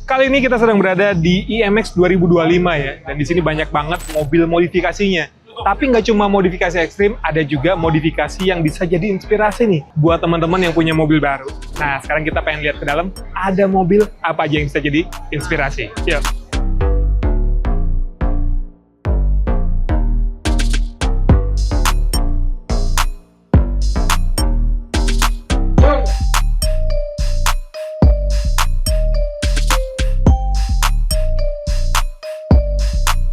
Kali ini kita sedang berada di IMX 2025 ya, dan di sini banyak banget mobil modifikasinya. Tapi nggak cuma modifikasi ekstrim, ada juga modifikasi yang bisa jadi inspirasi nih buat teman-teman yang punya mobil baru. Nah, sekarang kita pengen lihat ke dalam, ada mobil apa aja yang bisa jadi inspirasi. Yuk.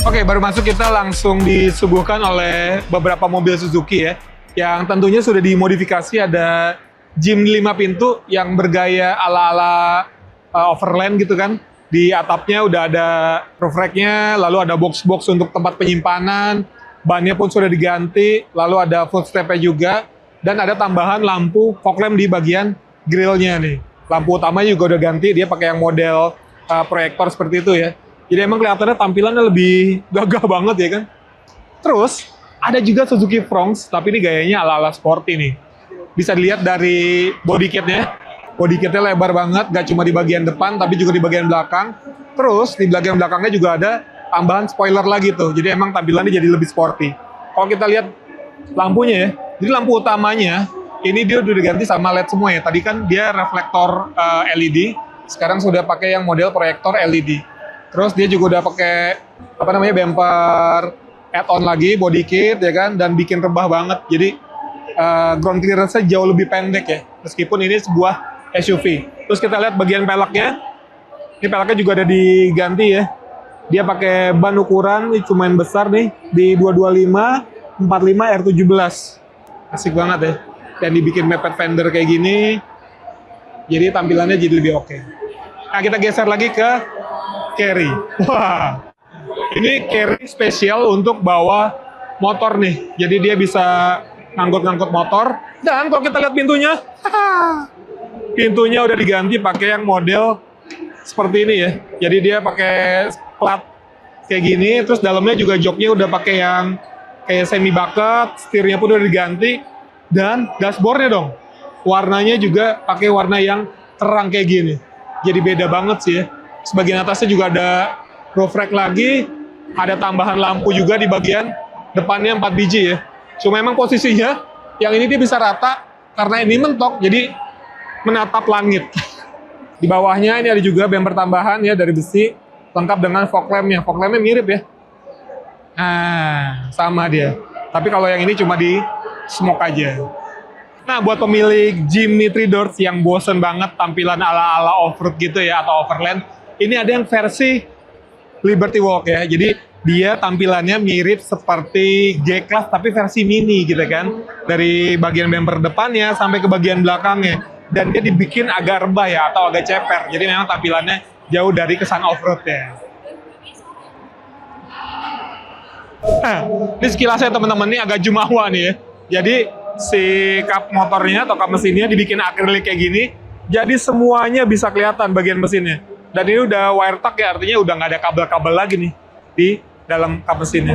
Oke, baru masuk kita langsung disuguhkan oleh beberapa mobil Suzuki ya, yang tentunya sudah dimodifikasi. Ada Jim 5 pintu yang bergaya ala-ala overland gitu kan. Di atapnya udah ada roof rack-nya, lalu ada box-box untuk tempat penyimpanan, bannya pun sudah diganti, lalu ada footstep-nya juga, dan ada tambahan lampu fog lamp di bagian grill-nya nih. Lampu utamanya juga udah ganti, dia pakai yang model proyektor seperti itu ya. Jadi emang kelihatannya tampilannya lebih gagah banget ya kan. Terus ada juga Suzuki Fronx, tapi ini gayanya ala-ala sporty nih. Bisa dilihat dari body kitnya. Body kitnya lebar banget, gak cuma di bagian depan, tapi juga di bagian belakang. Terus di bagian belakangnya juga ada tambahan spoiler lagi tuh. Jadi emang tampilannya jadi lebih sporty. Kalau kita lihat lampunya ya, jadi lampu utamanya ini dia udah diganti sama LED semua ya. Tadi kan dia reflektor LED, sekarang sudah pakai yang model proyektor LED. Terus dia juga udah pakai bumper add-on lagi, body kit ya kan, dan bikin rebah banget. Jadi ground clearance-nya jauh lebih pendek ya, meskipun ini sebuah SUV. Terus kita lihat bagian peleknya. Ini peleknya juga ada diganti ya. Dia pakai ban ukuran ini lumayan besar nih, di 225 45 R17. Asik banget ya. Dan dibikin mepet fender kayak gini. Jadi tampilannya jadi lebih oke. Nah, kita geser lagi ke carry. Wah, ini carry spesial untuk bawa motor nih. Jadi dia bisa ngangkut-ngangkut motor. Dan kalau kita lihat pintunya, pintunya udah diganti pakai yang model seperti ini ya. Jadi dia pakai plat kayak gini. Terus dalamnya juga joknya udah pakai yang kayak semi bucket. Setirnya pun udah diganti. Dan dashboardnya dong, warnanya juga pakai warna yang terang kayak gini. Jadi beda banget sih ya. Sebagian atasnya juga ada roof rack lagi, ada tambahan lampu juga di bagian depannya 4 biji ya. Cuma emang posisinya yang ini dia bisa rata karena ini mentok, jadi menatap langit. Di bawahnya ini ada juga bumper tambahan ya dari besi, lengkap dengan fog lamp-nya. Fog lamp-nya mirip ya. Nah, sama dia. Tapi kalau yang ini cuma di smoke aja. Nah, buat pemilik Jimny 3 Doors yang bosen banget tampilan ala-ala off-road gitu ya, atau overland, ini ada yang versi Liberty Walk ya. Jadi dia tampilannya mirip seperti G-Class tapi versi mini gitu kan. Dari bagian bumper depannya sampai ke bagian belakangnya. Dan dia dibikin agak rebah ya, atau agak ceper. Jadi memang tampilannya jauh dari kesan off-road ya. Nah, ini sekilasnya teman-teman, ini agak jumawa nih ya. Jadi si kap motornya atau kap mesinnya dibikin akrilik kayak gini. Jadi semuanya bisa kelihatan bagian mesinnya. Dan ini udah wire tuck ya, artinya udah nggak ada kabel-kabel lagi nih di dalam kap mesinnya.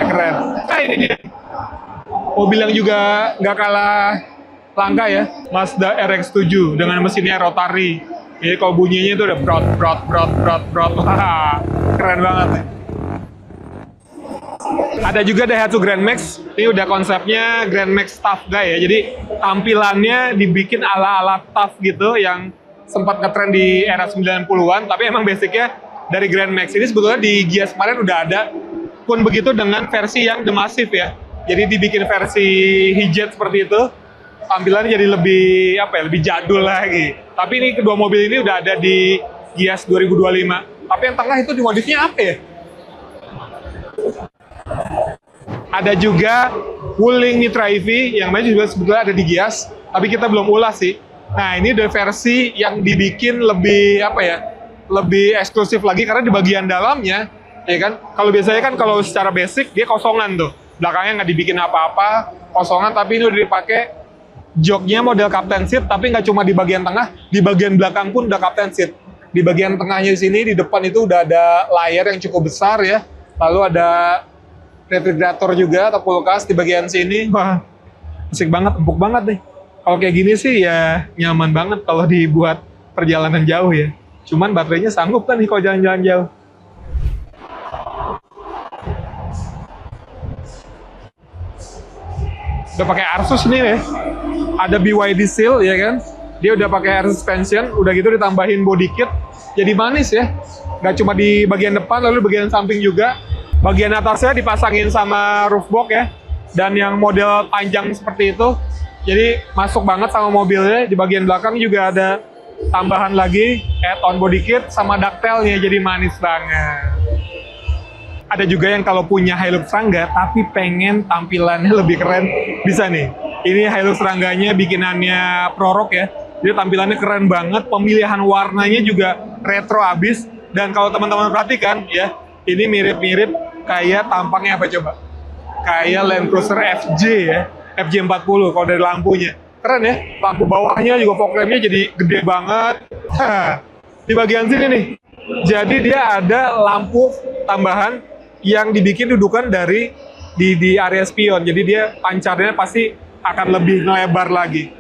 Keren. Nah, ini dia. Mobil yang juga nggak kalah langka ya, Mazda RX-7 dengan mesinnya rotary. Jadi kalau bunyinya itu udah brot. Keren banget nih. Ada juga Daihatsu Grand Max. Ini udah konsepnya Grand Max Tough Guy ya. Jadi tampilannya dibikin ala-ala tough gitu yang sempat ngetrend di era 90-an, tapi emang basicnya dari Grand Max. Ini sebetulnya di Gias kemarin udah ada, pun begitu dengan versi yang The Massive ya. Jadi dibikin versi hijet seperti itu, tampilannya jadi lebih lebih jadul lagi. Tapi ini kedua mobil ini udah ada di Gias 2025. Tapi yang tengah itu dimodifnya apa ya? Ada juga Wuling Mitra EV yang mana juga sebetulnya ada di Gias, tapi kita belum ulas sih. Nah, ini udah versi yang dibikin lebih lebih eksklusif lagi karena di bagian dalamnya, ya kan. Kalau biasanya kan kalau secara basic dia kosongan tuh, belakangnya nggak dibikin apa-apa, kosongan. Tapi ini udah dipakai joknya model captain seat, tapi nggak cuma di bagian tengah, di bagian belakang pun udah captain seat. Di bagian tengahnya di sini, di depan itu udah ada layar yang cukup besar ya. Lalu ada refrigerator juga atau kulkas di bagian sini. Wah, asik banget, empuk banget nih. Kalau kayak gini sih ya nyaman banget kalau dibuat perjalanan jauh ya. Cuman baterainya sanggup kan nih kalau jalan-jalan jauh. Udah pakai Asus nih ya. Ada BYD seal ya kan. Dia udah pakai air suspension, udah gitu ditambahin body kit. Jadi manis ya. Gak cuma di bagian depan, lalu bagian samping juga. Bagian atasnya dipasangin sama roof box ya. Dan yang model panjang seperti itu. Jadi masuk banget sama mobilnya. Di bagian belakang juga ada tambahan lagi add-on body kit sama ductile-nya, jadi manis banget. Ada juga yang kalau punya Hilux Rangga tapi pengen tampilannya lebih keren, bisa nih. Ini Hilux Rangganya bikinannya Prorok ya. Jadi tampilannya keren banget, pemilihan warnanya juga retro abis. Dan kalau teman-teman perhatikan ya, ini mirip-mirip kayak tampangnya apa coba? Kayak Land Cruiser FJ ya, FJ40 kalau dari lampunya. Keren ya, lampu bawahnya juga fog lamp-nya jadi gede banget. Di bagian sini nih, jadi dia ada lampu tambahan yang dibikin dudukan dari di area spion. Jadi dia pancarnya pasti akan lebih lebar lagi.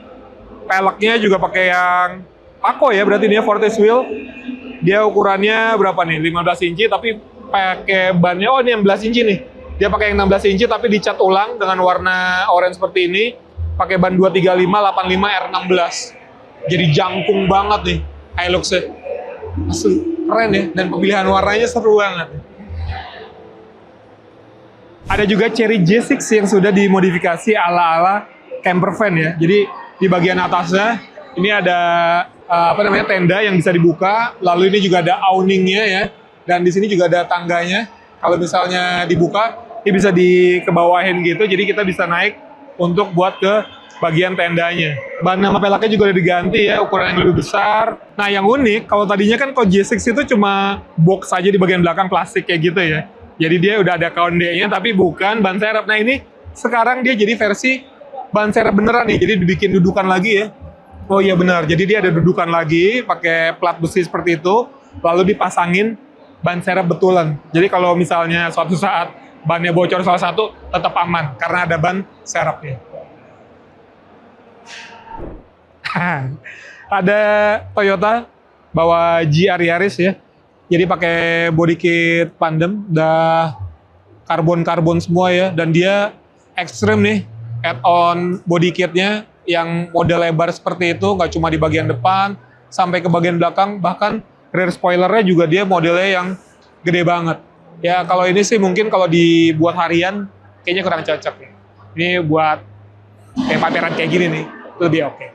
Peleknya juga pakai yang Paco ya, berarti dia Forte Wheel. Dia ukurannya berapa nih? 15 inci tapi pakai bannya, oh ini 16 inci nih. Dia pakai yang 16 inci tapi dicat ulang dengan warna orange seperti ini. Pakai ban 235 85 R16. Jadi jangkung banget nih Hilux-nya. Asli keren ya, dan pemilihan warnanya seru banget. Ada juga Chery J6 yang sudah dimodifikasi ala-ala camper van ya. Jadi di bagian atasnya ini ada tenda yang bisa dibuka, lalu ini juga ada awningnya ya, dan di sini juga ada tangganya. Kalau misalnya dibuka, ini bisa dikebawahin gitu, jadi kita bisa naik untuk buat ke bagian tendanya. Ban sama peleknya juga udah diganti ya, ukuran yang lebih besar. Nah yang unik, kalau tadinya kan kalau J6 itu cuma box aja di bagian belakang plastik kayak gitu ya. Jadi dia udah ada kaundenya tapi bukan ban serep. Nah ini sekarang dia jadi versi ban serep beneran nih, jadi dibikin dudukan lagi ya. Oh iya benar, jadi dia ada dudukan lagi, pakai plat besi seperti itu, lalu dipasangin ban serep betulan. Jadi kalau misalnya suatu saat bannya bocor salah satu, tetap aman, karena ada ban serepnya. Ada Toyota bawa GR Yaris ya, jadi pakai body kit Pandem, udah karbon semua ya, dan dia ekstrim nih, add-on body kitnya yang model lebar seperti itu, nggak cuma di bagian depan, sampai ke bagian belakang, bahkan rear spoilernya juga dia modelnya yang gede banget. Ya kalau ini sih mungkin kalau dibuat harian, kayaknya kurang cocok ya. Ini buat kayak pameran kayak gini nih, lebih oke.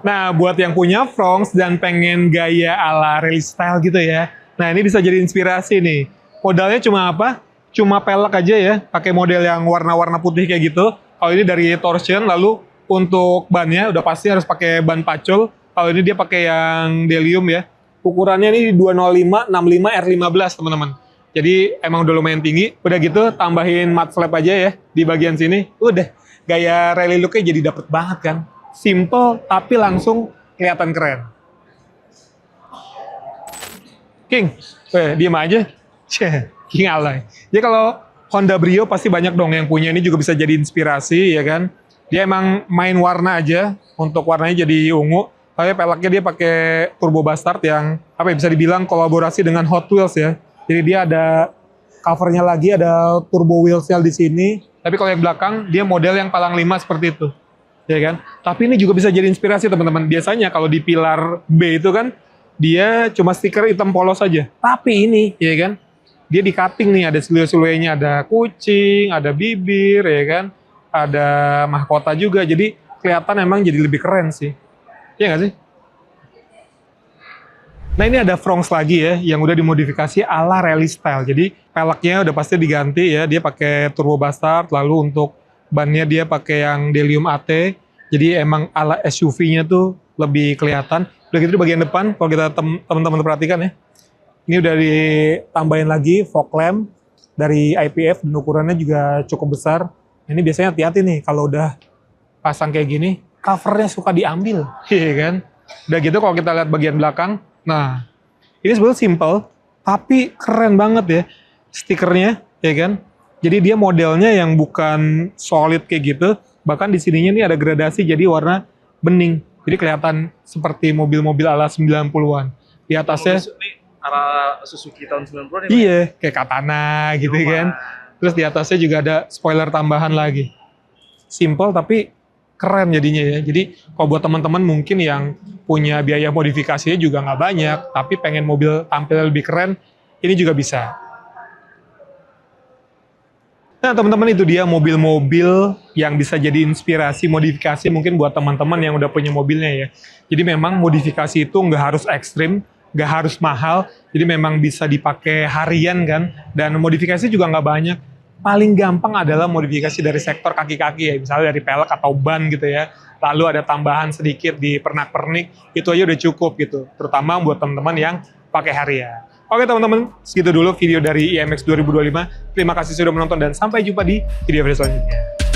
Nah, buat yang punya Fronx dan pengen gaya ala rally style gitu ya, nah ini bisa jadi inspirasi nih. Modalnya cuma apa? Cuma pelek aja ya, pakai model yang warna-warna putih kayak gitu. Kalau ini dari Torsion, lalu untuk bannya udah pasti harus pakai ban pacul. Kalau ini dia pakai yang Delium ya. Ukurannya ini 205 65 R15 teman-teman. Jadi emang udah lumayan tinggi. Udah gitu tambahin mud flap aja ya di bagian sini. Udah gaya rally look-nya jadi dapet banget kan. Simple tapi langsung kelihatan keren. King, diem aja. King alay. Jadi kalau Honda Brio pasti banyak dong yang punya, ini juga bisa jadi inspirasi ya kan. Dia emang main warna aja, untuk warnanya jadi ungu. Tapi peleknya dia pakai turbo bastard yang apa ya, bisa dibilang kolaborasi dengan Hot Wheels ya. Jadi dia ada covernya lagi, ada turbo wheel cell di sini. Tapi kalau yang belakang dia model yang palang 5 seperti itu. Ya kan? Tapi ini juga bisa jadi inspirasi teman-teman. Biasanya kalau di pilar B itu kan dia cuma stiker hitam polos saja. Tapi ini ya kan, dia di cutting nih, ada silue-siluenya, ada kucing, ada bibir ya kan, ada mahkota juga. Jadi kelihatan emang jadi lebih keren sih. Iya nggak sih? Nah ini ada Fronx lagi ya, yang udah dimodifikasi ala rally style. Jadi peleknya udah pasti diganti ya, dia pakai turbo bastard, lalu untuk bannya dia pakai yang Delium AT. Jadi emang ala SUV-nya tuh lebih kelihatan. Udah gitu di bagian depan, kalau kita teman-teman perhatikan ya, ini udah ditambahin lagi fog lamp dari IPF dan ukurannya juga cukup besar. Ini biasanya hati-hati nih kalau udah pasang kayak gini, covernya suka diambil, iya kan? Udah gitu kalau kita lihat bagian belakang, nah ini sebenarnya simple tapi keren banget ya stikernya, ya kan? Jadi dia modelnya yang bukan solid kayak gitu, bahkan di sininya nih ada gradasi jadi warna bening. Jadi kelihatan seperti mobil-mobil ala 90-an. Di atasnya Ini arah Suzuki tahun 90-an ya? iya, kayak Katana gitu Cuma. kan. Terus di atasnya juga ada spoiler tambahan lagi. Simple tapi keren jadinya ya. Jadi kalau buat teman-teman mungkin yang punya biaya modifikasinya juga nggak banyak, tapi pengen mobil tampil lebih keren, ini juga bisa. Nah teman-teman, itu dia mobil-mobil yang bisa jadi inspirasi modifikasi mungkin buat teman-teman yang udah punya mobilnya ya. Jadi memang modifikasi itu nggak harus ekstrim, nggak harus mahal, jadi memang bisa dipakai harian kan, dan modifikasi juga nggak banyak. Paling gampang adalah modifikasi dari sektor kaki-kaki ya, misalnya dari pelek atau ban gitu ya, lalu ada tambahan sedikit di pernak-pernik, itu aja udah cukup gitu, terutama buat teman-teman yang pakai harian. Oke teman-teman, segitu dulu video dari IMX 2025. Terima kasih sudah menonton dan sampai jumpa di video selanjutnya.